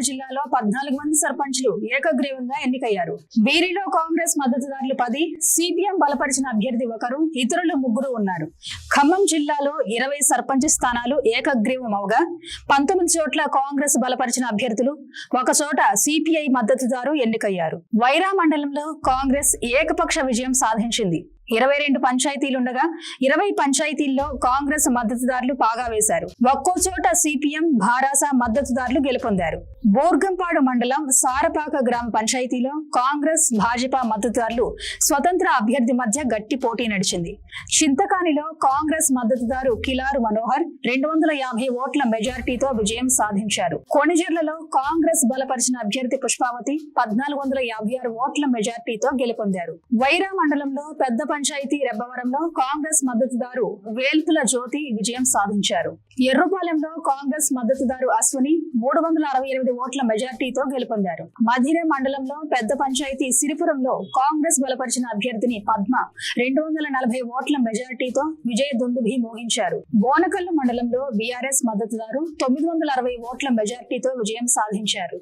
హైదరాబాద్ జిల్లాలో 14 మంది సర్పంచ్లు ఏకగ్రీవంగా ఎన్నికయ్యారు. వీరిలో కాంగ్రెస్ మద్దతుదారులు 10, సిపిఎం బలపరిచిన అభ్యర్థి 1, ఇతరులు 3 ఉన్నారు. ఖమ్మం జిల్లాలో 20 సర్పంచ్ స్థానాలు ఏకగ్రీవం అవగా 19 చోట్ల కాంగ్రెస్ బలపరిచిన అభ్యర్థులు, 1 చోట సిపిఐ మద్దతుదారు ఎన్నికయ్యారు. వైరా మండలంలో కాంగ్రెస్ ఏకపక్ష విజయం సాధించింది. 22 పంచాయతీలుండగా 20 పంచాయతీల్లో కాంగ్రెస్ మద్దతుదారులు పాగా వేశారు. ఒక్కో చోట సిపిఎం, భారాస మద్దతుదారులు గెలుపొందారు. బోర్గంపాడు మండలం సారపాక గ్రామ పంచాయతీలో కాంగ్రెస్, భాజపా మద్దతుదారులు స్వతంత్ర అభ్యర్థి మధ్య గట్టి పోటీ నడిచింది. చింతకానిలో కాంగ్రెస్ మద్దతుదారు కిలారు మనోహర్ 250 ఓట్ల మెజారిటీతో విజయం సాధించారు. కొణిజర్లలో కాంగ్రెస్ బలపరిచిన అభ్యర్థి పుష్పావతి 1456 ఓట్ల మెజారిటీతో గెలుపొందారు. వైరా మండలంలో పెద్ద పంచాయతీ రెబ్బవరంలో కాంగ్రెస్ మద్దతుదారు వేల్పుల జ్యోతి విజయం సాధించారు. ఎర్రుపాలెంలో కాంగ్రెస్ మద్దతుదారు అశ్విని 368 ఓట్ల మెజార్టీతో గెలుపొందారు. మధిర మండలంలో పెద్ద పంచాయతీ సిరిపురంలో కాంగ్రెస్ బలపరిచిన అభ్యర్థిని పద్మ 240 ఓట్ల మెజార్టీతో విజయ దుందుభి మోగించారు. బోనకల్లు మండలంలో బీఆర్ఎస్ మద్దతుదారు 960 ఓట్ల మెజార్టీతో విజయం సాధించారు.